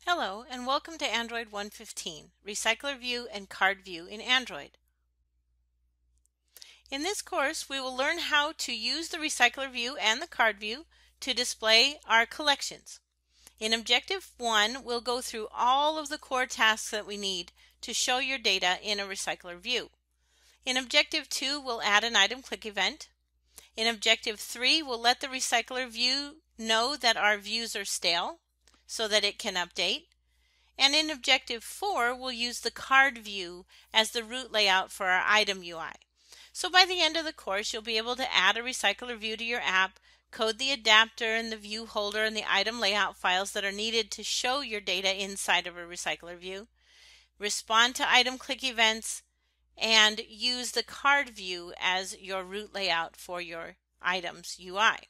Hello and welcome to Android 115, RecyclerView and CardView in Android. In this course we will learn how to use the RecyclerView and the CardView to display our collections. In Objective 1 we'll go through all of the core tasks that we need to show your data in a RecyclerView. In Objective 2 we'll add an item click event. In Objective 3 we'll let the RecyclerView know that our views are stale so that it can update. And in Objective 4, we'll use the CardView as the root layout for our item UI. So by the end of the course, you'll be able to add a RecyclerView to your app, code the adapter and the view holder and the item layout files that are needed to show your data inside of a RecyclerView, respond to item click events, and use the CardView as your root layout for your items UI.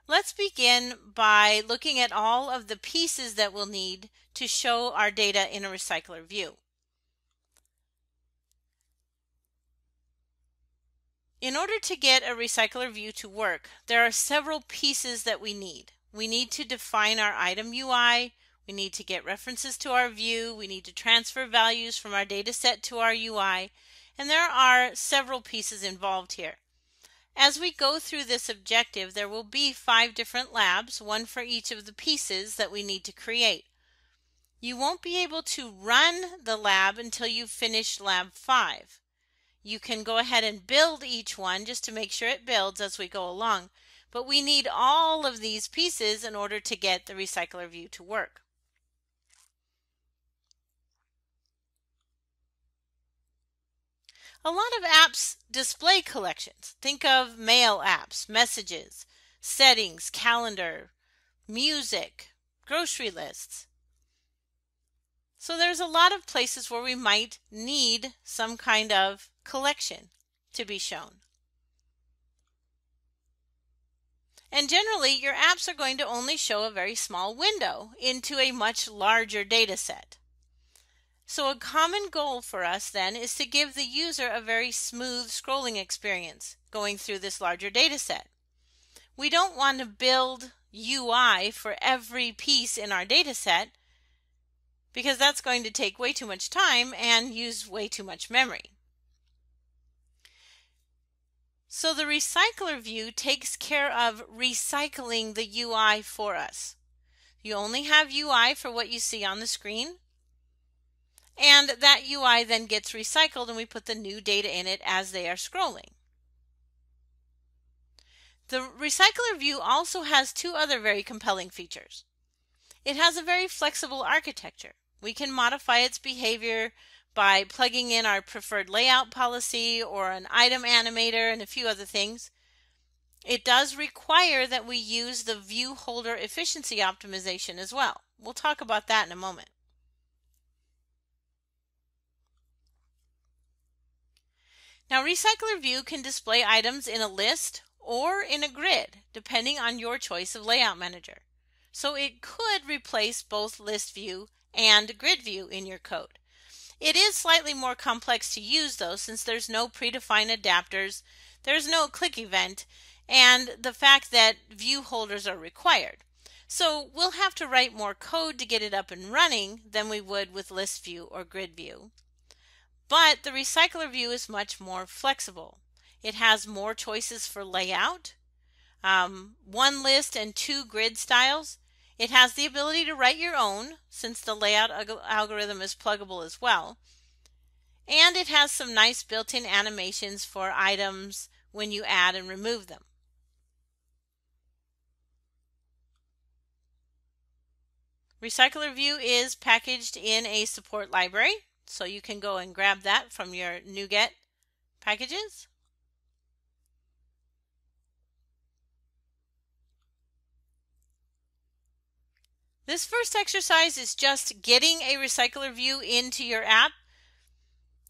Let's begin by looking at all of the pieces that we'll need to show our data in a RecyclerView. In order to get a RecyclerView to work, there are several pieces that we need. We need to define our item UI, we need to get references to our view, we need to transfer values from our data set to our UI, and there are several pieces involved here. As we go through this objective, there will be 5 different labs, one for each of the pieces that we need to create. You won't be able to run the lab until you've finished lab 5. You can go ahead and build each one just to make sure it builds as we go along, but we need all of these pieces in order to get the RecyclerView to work. A lot of apps display collections. Think of mail apps, messages, settings, calendar, music, grocery lists. So there's a lot of places where we might need some kind of collection to be shown. And generally, your apps are going to only show a very small window into a much larger data set. So a common goal for us then is to give the user a very smooth scrolling experience going through this larger data set. We don't want to build UI for every piece in our data set because that's going to take way too much time and use way too much memory. So the RecyclerView takes care of recycling the UI for us. You only have UI for what you see on the screen. And that UI then gets recycled and we put the new data in it as they are scrolling. The RecyclerView also has 2 other very compelling features. It has a very flexible architecture. We can modify its behavior by plugging in our preferred layout policy or an item animator and a few other things. It does require that we use the view holder efficiency optimization as well. We'll talk about that in a moment. Now, RecyclerView can display items in a list or in a grid, depending on your choice of layout manager. So it could replace both list view and grid view in your code. It is slightly more complex to use though, since there's no predefined adapters, there's no click event, and the fact that view holders are required. So we'll have to write more code to get it up and running than we would with list view or grid view. But the RecyclerView is much more flexible. It has more choices for layout, 1 list and 2 grid styles. It has the ability to write your own, since the layout algorithm is pluggable as well. And it has some nice built-in animations for items when you add and remove them. RecyclerView is packaged in a support library. So you can go and grab that from your NuGet packages. This first exercise is just getting a RecyclerView into your app.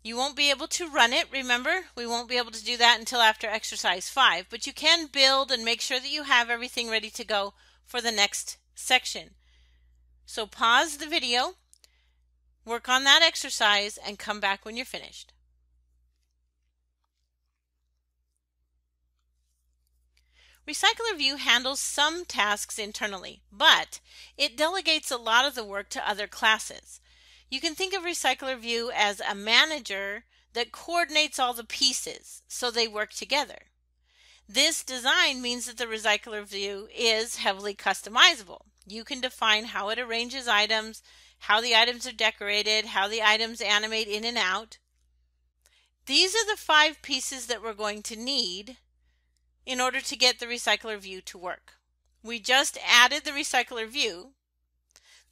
You won't be able to run it, remember? We won't be able to do that until after exercise 5, but you can build and make sure that you have everything ready to go for the next section. So pause the video. Work on that exercise and come back when you're finished. RecyclerView handles some tasks internally, but it delegates a lot of the work to other classes. You can think of RecyclerView as a manager that coordinates all the pieces so they work together. This design means that the RecyclerView is heavily customizable. You can define how it arranges items, how the items are decorated, how the items animate in and out. These are the 5 pieces that we're going to need in order to get the RecyclerView to work. We just added the RecyclerView.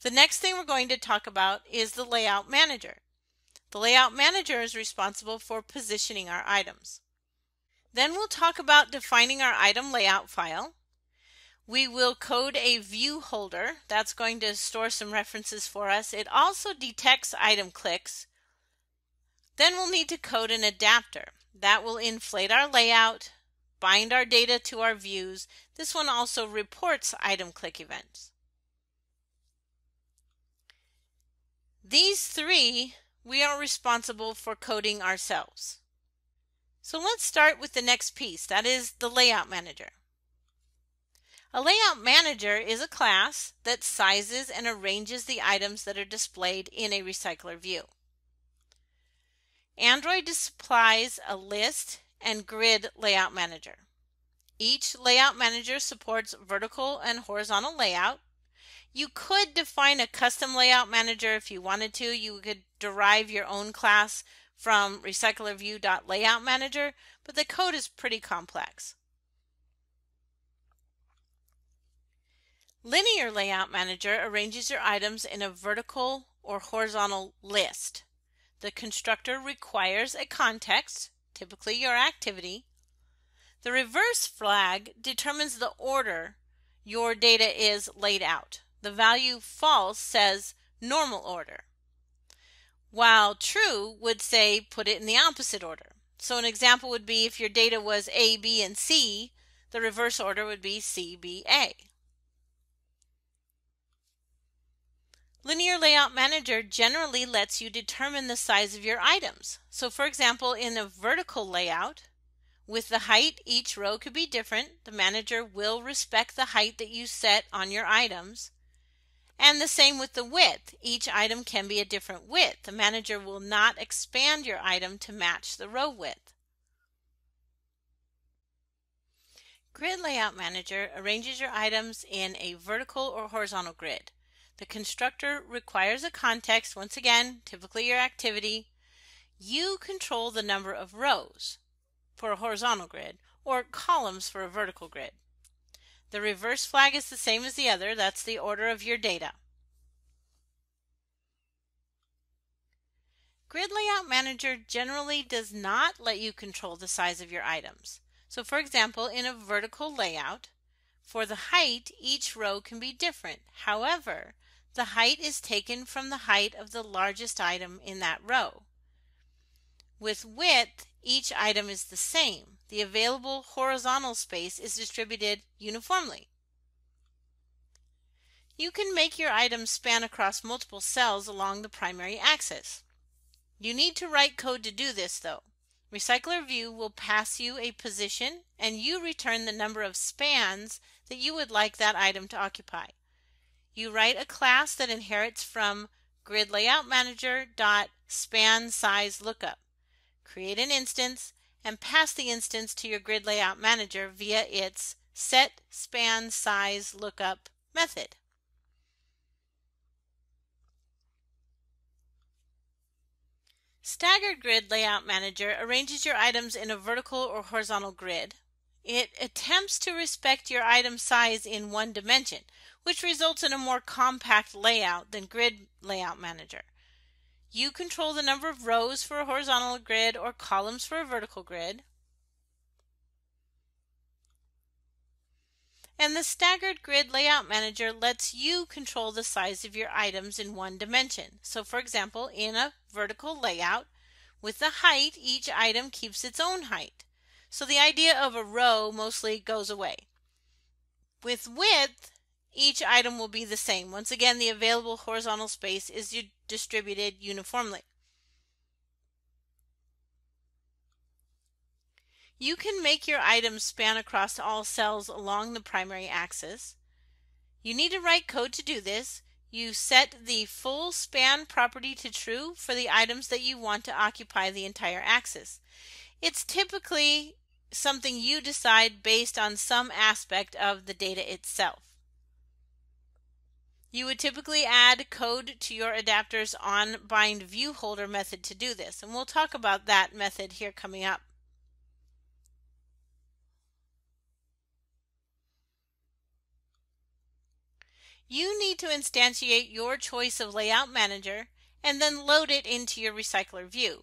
The next thing we're going to talk about is the Layout Manager. The Layout Manager is responsible for positioning our items. Then we'll talk about defining our item layout file. We will code a view holder. That's going to store some references for us. It also detects item clicks. Then we'll need to code an adapter. That will inflate our layout, bind our data to our views. This one also reports item click events. These 3 we are responsible for coding ourselves. So let's start with the next piece, that is the Layout Manager. A Layout Manager is a class that sizes and arranges the items that are displayed in a RecyclerView. Android supplies a list and grid layout manager. Each layout manager supports vertical and horizontal layout. You could define a custom layout manager if you wanted to. You could derive your own class from RecyclerView.layoutManager, but the code is pretty complex. Linear Layout Manager arranges your items in a vertical or horizontal list. The constructor requires a context, typically your activity. The reverse flag determines the order your data is laid out. The value false says normal order, while true would say put it in the opposite order. So an example would be if your data was A, B, and C, the reverse order would be C, B, A. Linear Layout Manager generally lets you determine the size of your items. So for example, in a vertical layout, with the height, each row could be different. The manager will respect the height that you set on your items. And the same with the width. Each item can be a different width. The manager will not expand your item to match the row width. Grid Layout Manager arranges your items in a vertical or horizontal grid. The constructor requires a context, once again, typically your activity. You control the number of rows for a horizontal grid or columns for a vertical grid. The reverse flag is the same as the other. That's the order of your data. Grid Layout Manager generally does not let you control the size of your items. So for example, in a vertical layout, for the height, each row can be different. However, the height is taken from the height of the largest item in that row. With width, each item is the same. The available horizontal space is distributed uniformly. You can make your items span across multiple cells along the primary axis. You need to write code to do this though. RecyclerView will pass you a position and you return the number of spans that you would like that item to occupy. You write a class that inherits from GridLayoutManager.SpanSizeLookup. Create an instance and pass the instance to your Grid Layout Manager via its setSpanSizeLookup method. Staggered Grid Layout Manager arranges your items in a vertical or horizontal grid. It attempts to respect your item size in one dimension, which results in a more compact layout than Grid Layout Manager. You control the number of rows for a horizontal grid or columns for a vertical grid. And the Staggered Grid Layout Manager lets you control the size of your items in one dimension. So for example, in a vertical layout, with the height, each item keeps its own height. So the idea of a row mostly goes away. With width, each item will be the same. Once again, the available horizontal space is distributed uniformly. You can make your items span across all cells along the primary axis. You need to write code to do this. You set the full span property to true for the items that you want to occupy the entire axis. It's typically something you decide based on some aspect of the data itself. You would typically add code to your adapter's onBindViewHolder method to do this, and we'll talk about that method here coming up. You need to instantiate your choice of layout manager and then load it into your RecyclerView.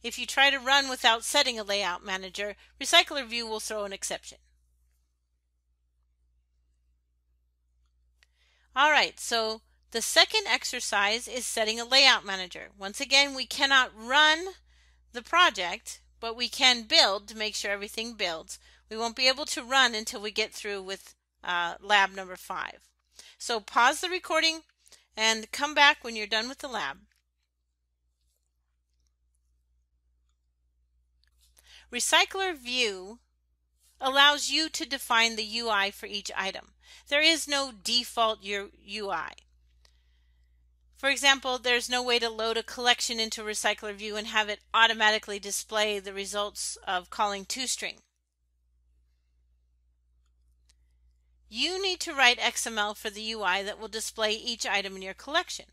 If you try to run without setting a layout manager, RecyclerView will throw an exception. Alright, so the second exercise is setting a layout manager. Once again, we cannot run the project, but we can build to make sure everything builds. We won't be able to run until we get through with lab number 5. So pause the recording and come back when you're done with the lab. RecyclerView allows you to define the UI for each item. There is no default UI. For example, there's no way to load a collection into RecyclerView and have it automatically display the results of calling toString. You need to write XML for the UI that will display each item in your collection.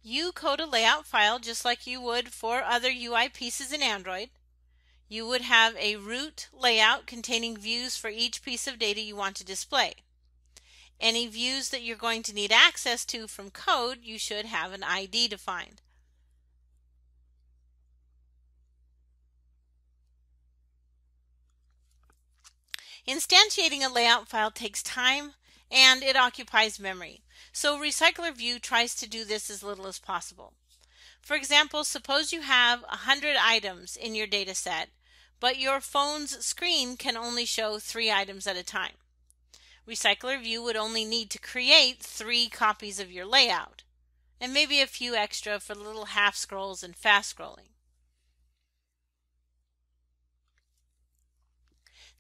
You code a layout file just like you would for other UI pieces in Android. You would have a root layout containing views for each piece of data you want to display. Any views that you're going to need access to from code, you should have an ID defined. Instantiating a layout file takes time and it occupies memory. So RecyclerView tries to do this as little as possible. For example, suppose you have 100 items in your data set, but your phone's screen can only show 3 items at a time. RecyclerView would only need to create 3 copies of your layout, and maybe a few extra for little half scrolls and fast scrolling.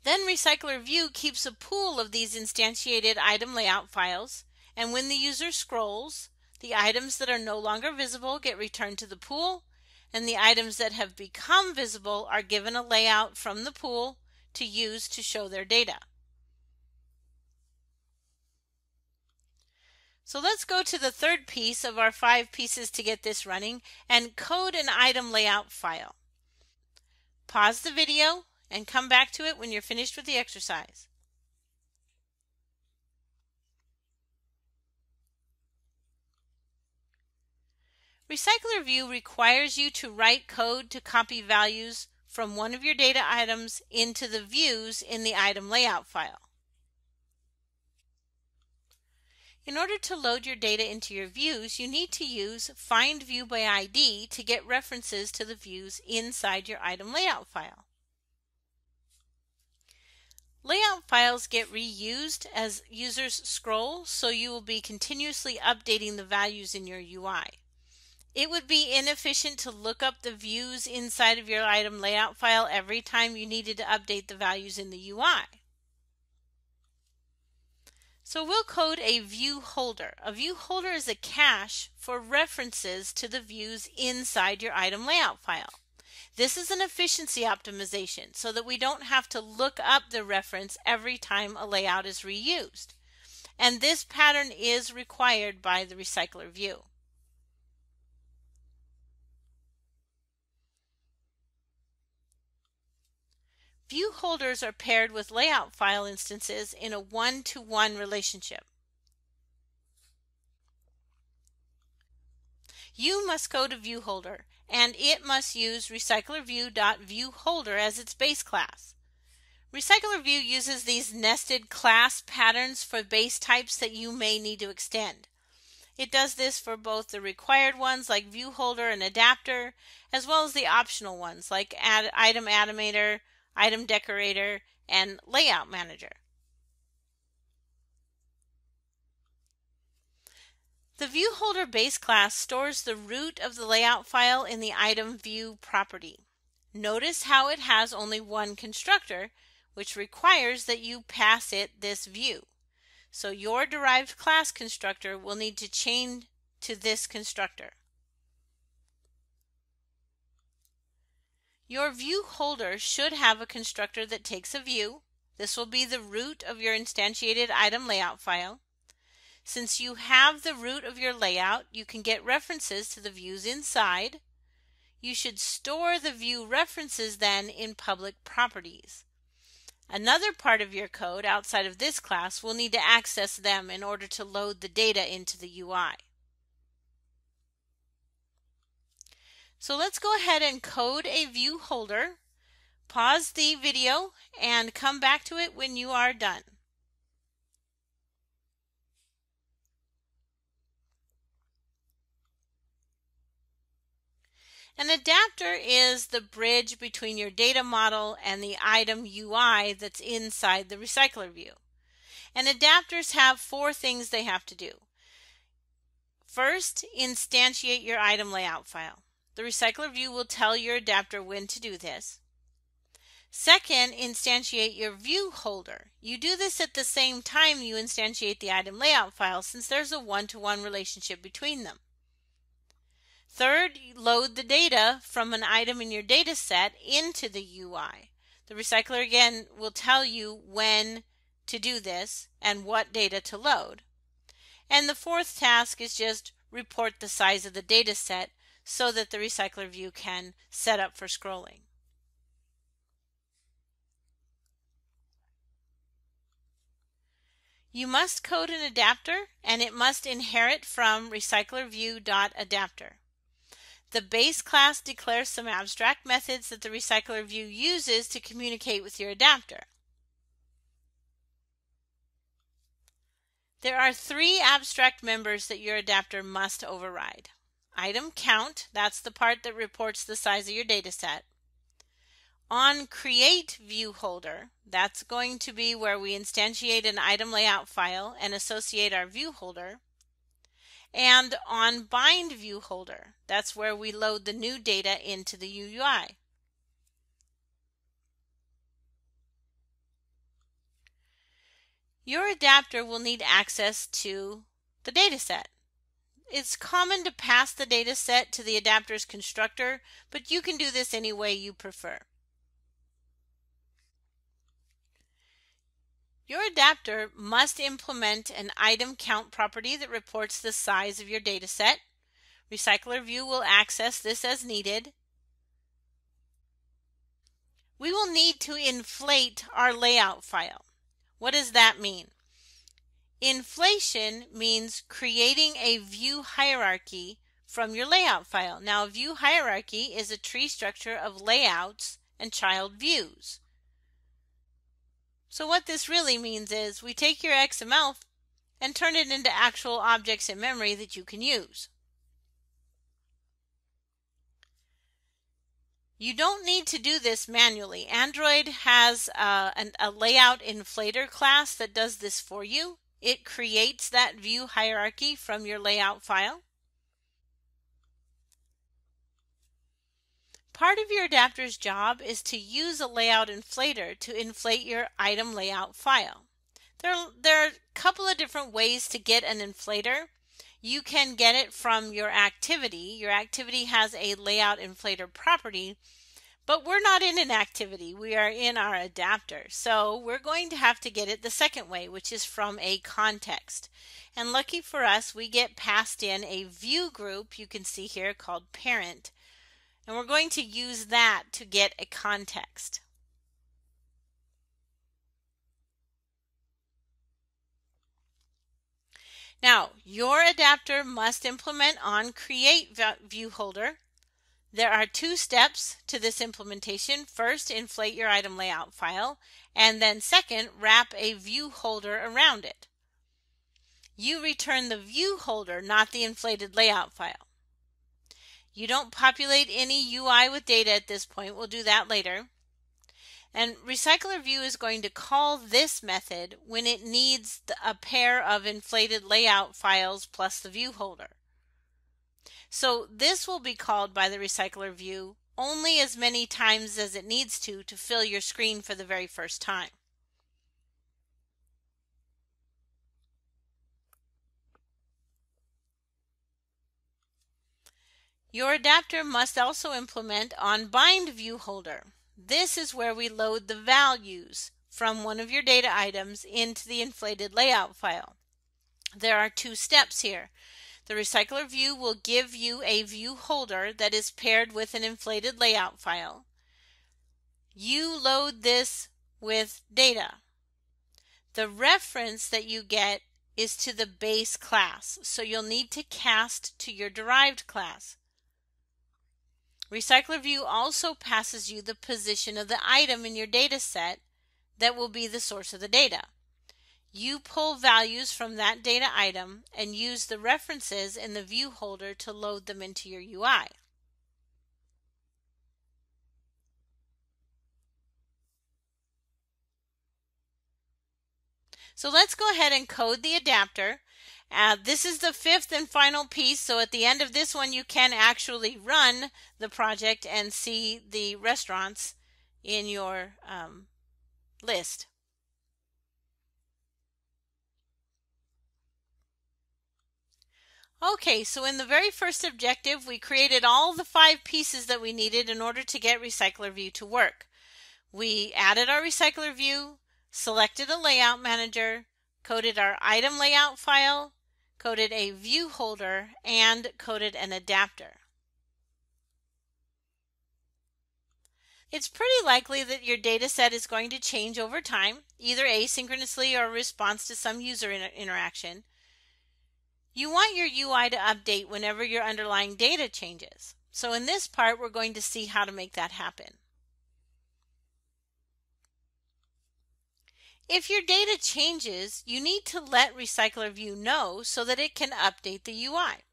Then RecyclerView keeps a pool of these instantiated item layout files, and when the user scrolls, the items that are no longer visible get returned to the pool, and the items that have become visible are given a layout from the pool to use to show their data. So let's go to the third piece of our 5 pieces to get this running and code an item layout file. Pause the video and come back to it when you're finished with the exercise. RecyclerView requires you to write code to copy values from one of your data items into the views in the item layout file. In order to load your data into your views, you need to use findViewById to get references to the views inside your item layout file. Layout files get reused as users scroll, so you will be continuously updating the values in your UI. It would be inefficient to look up the views inside of your item layout file every time you needed to update the values in the UI. So we'll code a view holder. A view holder is a cache for references to the views inside your item layout file. This is an efficiency optimization so that we don't have to look up the reference every time a layout is reused. And this pattern is required by the RecyclerView. View holders are paired with layout file instances in a one-to-one relationship. You must code a view holder, and it must use RecyclerView.viewHolder as its base class. RecyclerView uses these nested class patterns for base types that you may need to extend. It does this for both the required ones like view holder and adapter, as well as the optional ones like item animator, item decorator, and layout manager. The viewHolder base class stores the root of the layout file in the item view property. Notice how it has only one constructor, which requires that you pass it this view. So your derived class constructor will need to chain to this constructor. Your view holder should have a constructor that takes a view. This will be the root of your instantiated item layout file. Since you have the root of your layout, you can get references to the views inside. You should store the view references then in public properties. Another part of your code outside of this class will need to access them in order to load the data into the UI. So let's go ahead and code a view holder. Pause the video and come back to it when you are done. An adapter is the bridge between your data model and the item UI that's inside the RecyclerView. And adapters have 4 things they have to do. First, instantiate your item layout file. The RecyclerView will tell your adapter when to do this. Second, instantiate your view holder. You do this at the same time you instantiate the item layout file, since there's a one-to-one relationship between them. Third, load the data from an item in your data set into the UI. The recycler again will tell you when to do this and what data to load. And the fourth task is just report the size of the data set so that the RecyclerView can set up for scrolling. You must code an adapter, and it must inherit from RecyclerView.Adapter. The base class declares some abstract methods that the RecyclerView uses to communicate with your adapter. There are 3 abstract members that your adapter must override. Item count, that's the part that reports the size of your data set. On create view holder, that's going to be where we instantiate an item layout file and associate our view holder. And on bind view holder, that's where we load the new data into the UI. Your adapter will need access to the data set. It's common to pass the data set to the adapter's constructor, but you can do this any way you prefer. Your adapter must implement an item count property that reports the size of your data set. RecyclerView will access this as needed. We will need to inflate our layout file. What does that mean? Inflation means creating a view hierarchy from your layout file. Now, a view hierarchy is a tree structure of layouts and child views. So what this really means is we take your XML and turn it into actual objects in memory that you can use. You don't need to do this manually. Android has a layout inflator class that does this for you. It creates that view hierarchy from your layout file. Part of your adapter's job is to use a layout inflator to inflate your item layout file. There are a couple of different ways to get an inflator. You can get it from your activity. Your activity has a layout inflator property, but we're not in an activity. We are in our adapter. So we're going to have to get it the second way, which is from a context. And lucky for us, we get passed in a view group you can see here called parent. And we're going to use that to get a context. Now, your adapter must implement on create view holder. There are 2 steps to this implementation. First, inflate your item layout file, and then second, wrap a view holder around it. You return the view holder, not the inflated layout file. You don't populate any UI with data at this point. We'll do that later. And RecyclerView is going to call this method when it needs a pair of inflated layout files plus the view holder. So this will be called by the RecyclerView only as many times as it needs to fill your screen for the very first time. Your adapter must also implement onBind view holder. This is where we load the values from one of your data items into the inflated layout file. There are two steps here. The RecyclerView will give you a view holder that is paired with an inflated layout file. You load this with data. The reference that you get is to the base class, so you'll need to cast to your derived class. RecyclerView also passes you the position of the item in your data set that will be the source of the data. You pull values from that data item and use the references in the view holder to load them into your UI. So let's go ahead and code the adapter. This is the fifth and final piece, so at the end of this one you can actually run the project and see the restaurants in your list. Okay, so in the very first objective we created all the 5 pieces that we needed in order to get RecyclerView to work. We added our RecyclerView, selected a layout manager, coded our item layout file, coded a view holder, and coded an adapter. It's pretty likely that your data set is going to change over time, either asynchronously or in response to some user interaction. You want your UI to update whenever your underlying data changes. So in this part, we're going to see how to make that happen. If your data changes, you need to let RecyclerView know so that it can update the UI.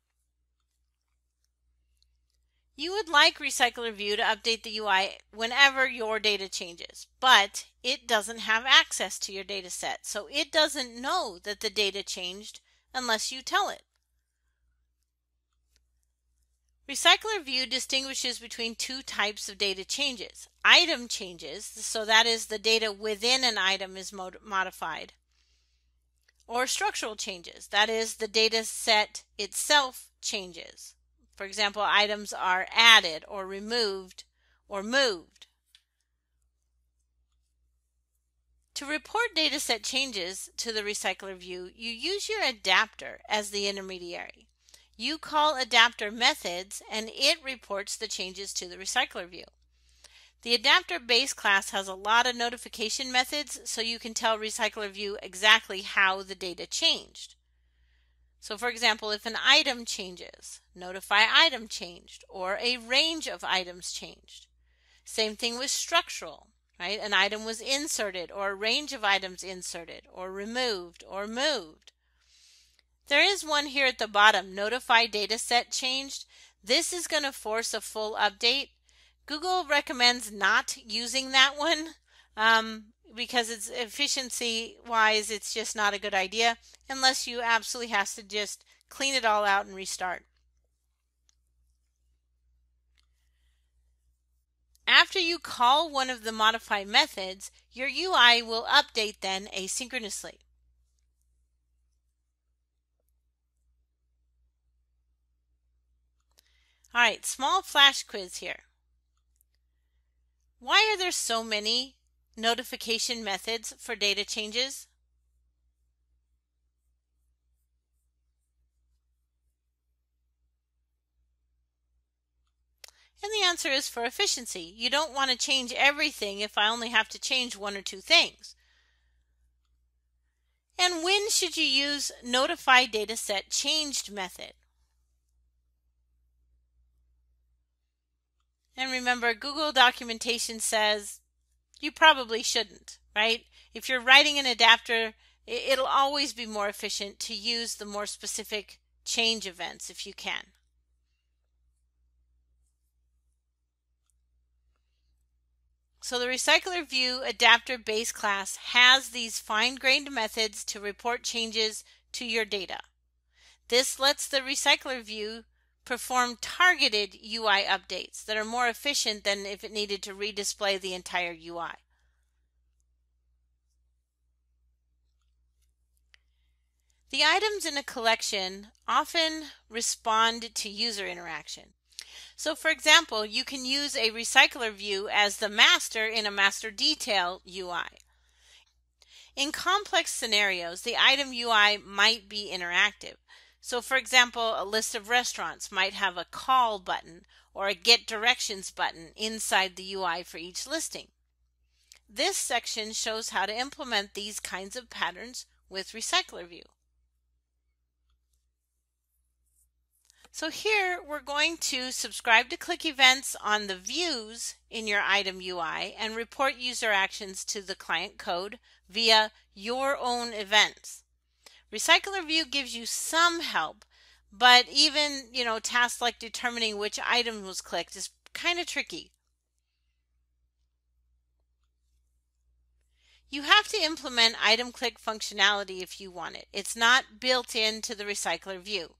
You would like RecyclerView to update the UI whenever your data changes, but it doesn't have access to your data set, so it doesn't know that the data changed unless you tell it. RecyclerView distinguishes between 2 types of data changes. Item changes, so that is the data within an item is modified. Or structural changes, that is the data set itself changes. For example, items are added or removed or moved. To report data set changes to the RecyclerView, you use your adapter as the intermediary. You call adapter methods and it reports the changes to the RecyclerView. The adapter base class has a lot of notification methods, so you can tell RecyclerView exactly how the data changed. So for example, if an item changes, notify item changed, or a range of items changed. Same thing with structural, right? An item was inserted, or a range of items inserted, or removed, or moved. There is one here at the bottom, notify dataset changed. This is going to force a full update. Google recommends not using that one because it's efficiency wise, it's just not a good idea unless you absolutely have to just clean it all out and restart. After you call one of the modify methods, your UI will update then asynchronously. All right, small flash quiz here. Why are there so many notification methods for data changes? And the answer is for efficiency. You don't want to change everything if I only have to change 1 or 2 things. And when should you use notify dataset changed method? And remember, Google documentation says you probably shouldn't, right? If you're writing an adapter, it'll always be more efficient to use the more specific change events if you can. So the RecyclerView Adapter base class has these fine-grained methods to report changes to your data. This lets the RecyclerView perform targeted UI updates that are more efficient than if it needed to redisplay the entire UI. The items in a collection often respond to user interaction. So for example, you can use a RecyclerView as the master in a master detail UI. In complex scenarios, the item UI might be interactive. So for example, a list of restaurants might have a call button or a get directions button inside the UI for each listing. This section shows how to implement these kinds of patterns with RecyclerView. So here we're going to subscribe to click events on the views in your item UI and report user actions to the client code via your own events. RecyclerView gives you some help, but even, tasks like determining which item was clicked is kind of tricky. You have to implement item click functionality if you want it. It's not built into the RecyclerView.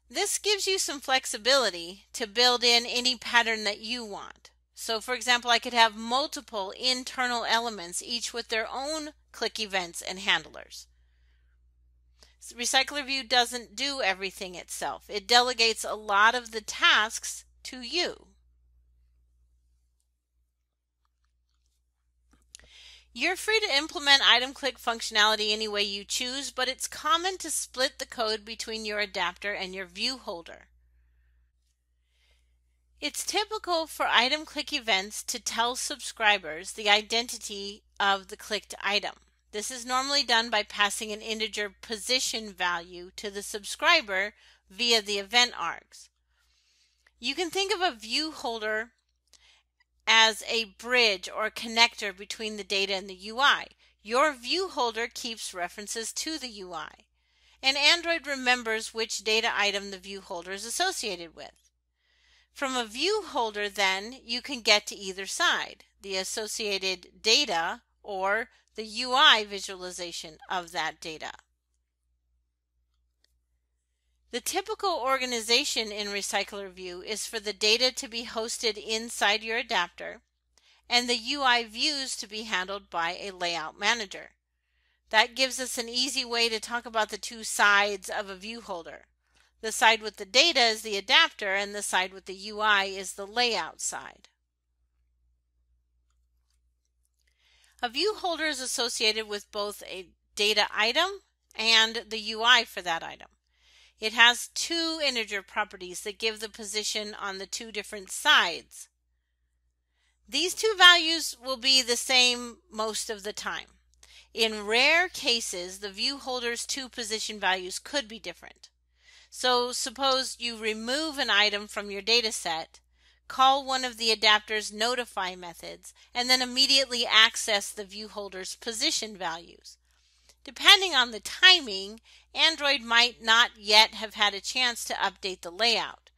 This gives you some flexibility to build in any pattern that you want. So for example, I could have multiple internal elements, each with their own click events and handlers. RecyclerView doesn't do everything itself. It delegates a lot of the tasks to you. You're free to implement item click functionality any way you choose, but it's common to split the code between your adapter and your view holder. It's typical for item click events to tell subscribers the identity of the clicked item. This is normally done by passing an integer position value to the subscriber via the event args. You can think of a view holder as a bridge or connector between the data and the UI. Your view holder keeps references to the UI, and Android remembers which data item the view holder is associated with. From a view holder, then, you can get to either side, the associated data or the UI visualization of that data. The typical organization in RecyclerView is for the data to be hosted inside your adapter and the UI views to be handled by a layout manager. That gives us an easy way to talk about the two sides of a view holder. The side with the data is the adapter, and the side with the UI is the layout side. A view holder is associated with both a data item and the UI for that item. It has two integer properties that give the position on the two different sides. These two values will be the same most of the time. In rare cases, the view holder's two position values could be different. So suppose you remove an item from your data set, call one of the adapter's notify methods, and then immediately access the view holder's position values. Depending on the timing, Android might not yet have had a chance to update the layout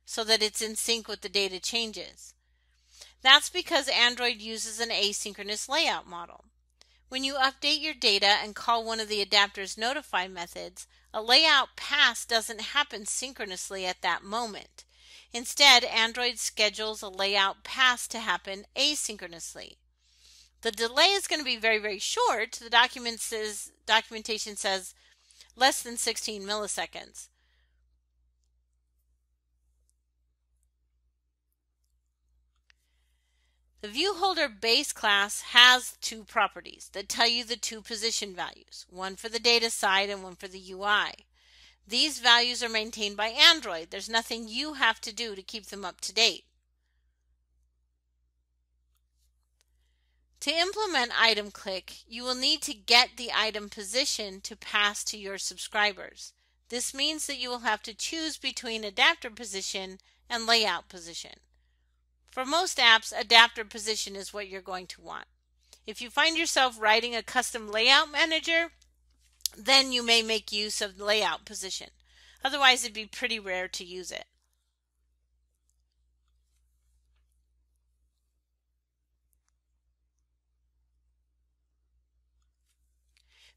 so that it's in sync with the data changes. That's because Android uses an asynchronous layout model. When you update your data and call one of the adapter's notify methods, a layout pass doesn't happen synchronously at that moment. Instead, Android schedules a layout pass to happen asynchronously. The delay is going to be very, very short. The documentation says less than 16 milliseconds. The view holder base class has two properties that tell you the two position values, one for the data side and one for the UI. These values are maintained by Android. There's nothing you have to do to keep them up to date. To implement item click, you will need to get the item position to pass to your subscribers. This means that you will have to choose between adapter position and layout position. For most apps, adapter position is what you're going to want. If you find yourself writing a custom layout manager, then you may make use of the layout position. Otherwise, it'd be pretty rare to use it.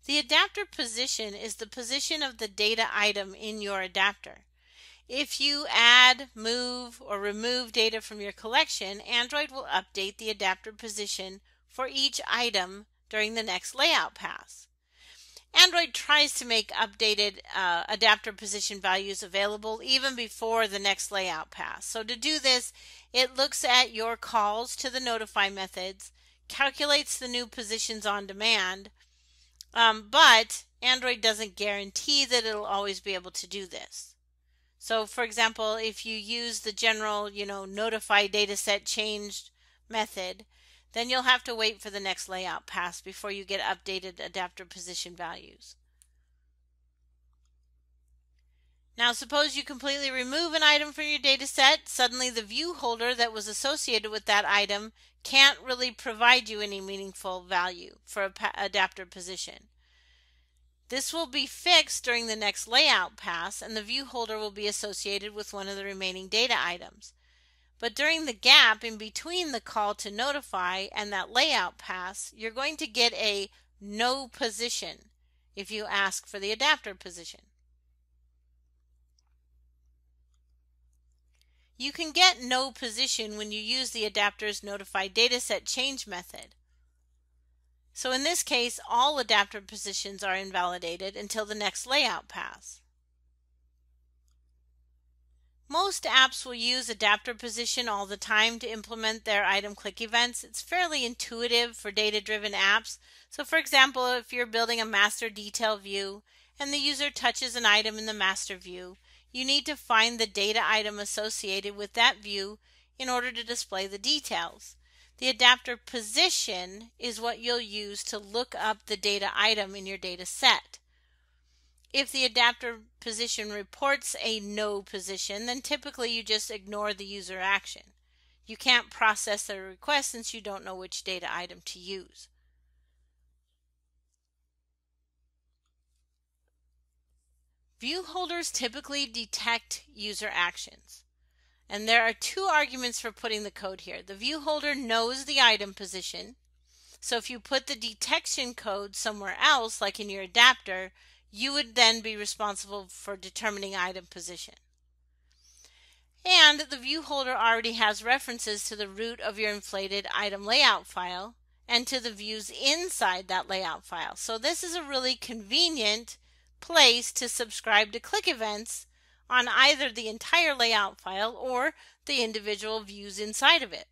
The adapter position is the position of the data item in your adapter. If you add, move, or remove data from your collection, Android will update the adapter position for each item during the next layout pass. Android tries to make updated adapter position values available even before the next layout pass. So to do this, it looks at your calls to the notify methods, calculates the new positions on demand, but Android doesn't guarantee that it'll always be able to do this. So for example, if you use the general, notify dataset changed method, then you'll have to wait for the next layout pass before you get updated adapter position values. Now suppose you completely remove an item from your data set. Suddenly the view holder that was associated with that item can't really provide you any meaningful value for adapter position. This will be fixed during the next layout pass, and the view holder will be associated with one of the remaining data items. But during the gap in between the call to notify and that layout pass, you're going to get a no position if you ask for the adapter position. You can get no position when you use the adapter's notify dataset change method. So in this case, all adapter positions are invalidated until the next layout pass. Most apps will use adapter position all the time to implement their item click events. It's fairly intuitive for data-driven apps. So for example, if you're building a master detail view and the user touches an item in the master view, you need to find the data item associated with that view in order to display the details. The adapter position is what you'll use to look up the data item in your data set. If the adapter position reports a no position, then typically you just ignore the user action. You can't process the request since you don't know which data item to use. View holders typically detect user actions. And there are two arguments for putting the code here. The view holder knows the item position. So if you put the detection code somewhere else, like in your adapter, you would then be responsible for determining item position. And the view holder already has references to the root of your inflated item layout file and to the views inside that layout file. So this is a really convenient place to subscribe to click events on either the entire layout file or the individual views inside of it.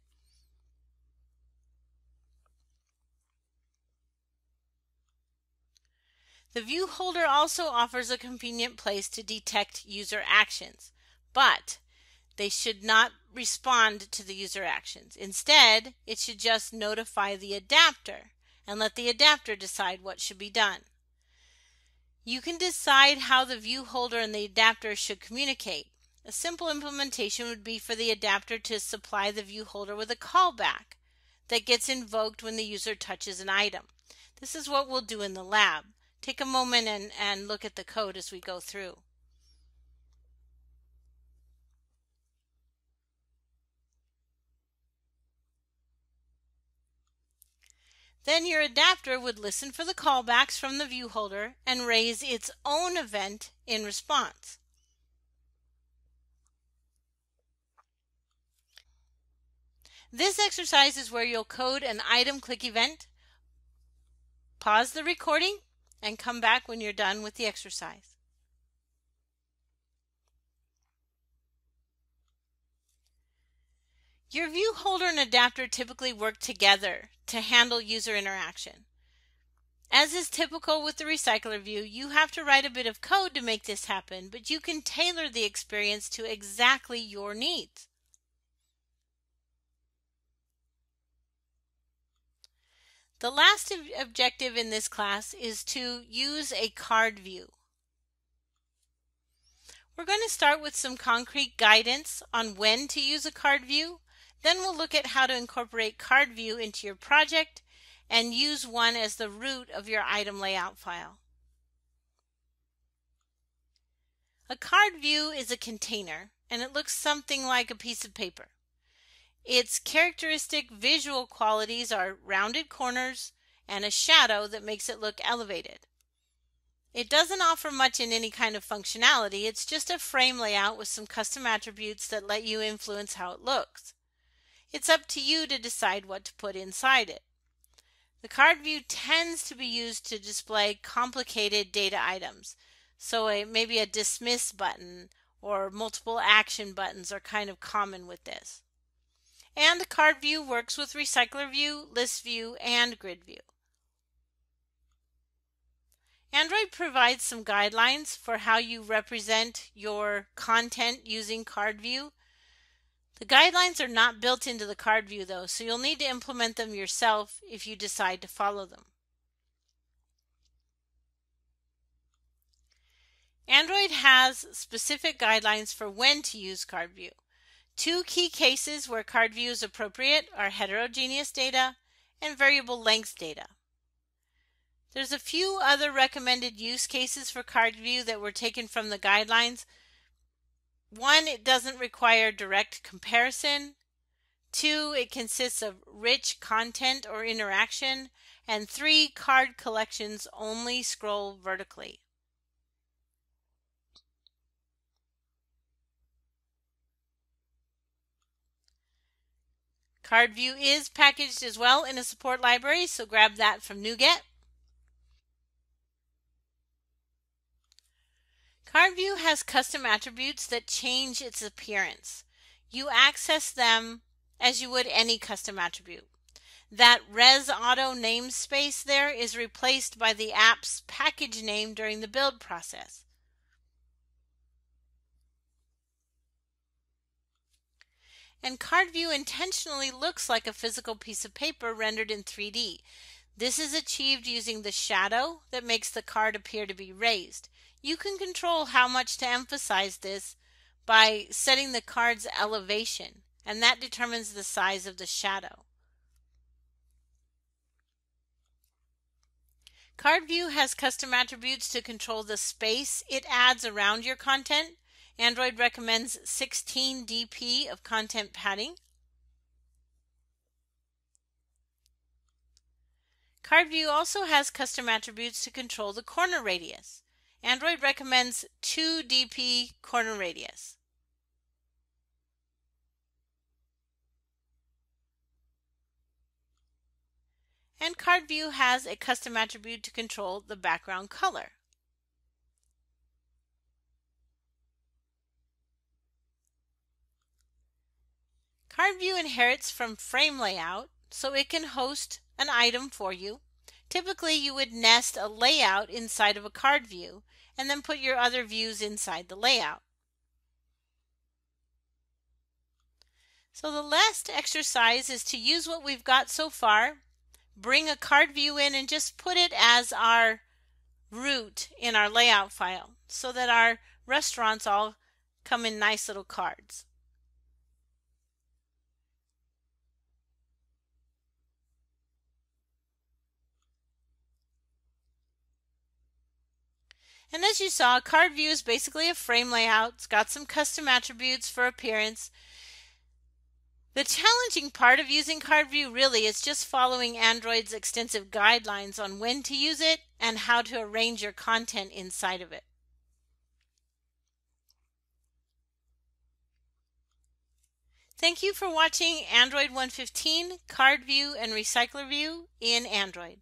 The view holder also offers a convenient place to detect user actions, but they should not respond to the user actions. Instead, it should just notify the adapter and let the adapter decide what should be done. You can decide how the view holder and the adapter should communicate. A simple implementation would be for the adapter to supply the view holder with a callback that gets invoked when the user touches an item. This is what we'll do in the lab. Take a moment and look at the code as we go through. Then your adapter would listen for the callbacks from the view holder and raise its own event in response. This exercise is where you'll code an item click event, pause the recording, and come back when you're done with the exercise. Your view holder and adapter typically work together to handle user interaction. As is typical with the RecyclerView, you have to write a bit of code to make this happen, but you can tailor the experience to exactly your needs. The last objective in this class is to use a CardView. We're going to start with some concrete guidance on when to use a CardView. Then we'll look at how to incorporate CardView into your project and use one as the root of your item layout file. A CardView is a container, and it looks something like a piece of paper. Its characteristic visual qualities are rounded corners and a shadow that makes it look elevated. It doesn't offer much in any kind of functionality. It's just a frame layout with some custom attributes that let you influence how it looks. It's up to you to decide what to put inside it. The CardView tends to be used to display complicated data items. So maybe a dismiss button or multiple action buttons are kind of common with this. And the CardView works with RecyclerView, ListView, and GridView. Android provides some guidelines for how you represent your content using CardView. The guidelines are not built into the CardView though, so you'll need to implement them yourself if you decide to follow them. Android has specific guidelines for when to use CardView. Two key cases where CardView is appropriate are heterogeneous data and variable length data. There's a few other recommended use cases for CardView that were taken from the guidelines. One, it doesn't require direct comparison. Two, it consists of rich content or interaction. And three, card collections only scroll vertically. CardView is packaged as well in a support library, so grab that from NuGet. CardView has custom attributes that change its appearance. You access them as you would any custom attribute. That Res Auto namespace there is replaced by the app's package name during the build process. And CardView intentionally looks like a physical piece of paper rendered in 3D. This is achieved using the shadow that makes the card appear to be raised. You can control how much to emphasize this by setting the card's elevation, and that determines the size of the shadow. CardView has custom attributes to control the space it adds around your content. Android recommends 16 dp of content padding. CardView also has custom attributes to control the corner radius. Android recommends 2 dp corner radius. And CardView has a custom attribute to control the background color. CardView inherits from frame layout, so it can host an item for you. Typically, you would nest a layout inside of a CardView and then put your other views inside the layout. So the last exercise is to use what we've got so far, bring a CardView in and just put it as our root in our layout file so that our restaurants all come in nice little cards. And as you saw, CardView is basically a frame layout. It's got some custom attributes for appearance. The challenging part of using CardView really is just following Android's extensive guidelines on when to use it and how to arrange your content inside of it. Thank you for watching Android 115, CardView, and RecyclerView in Android.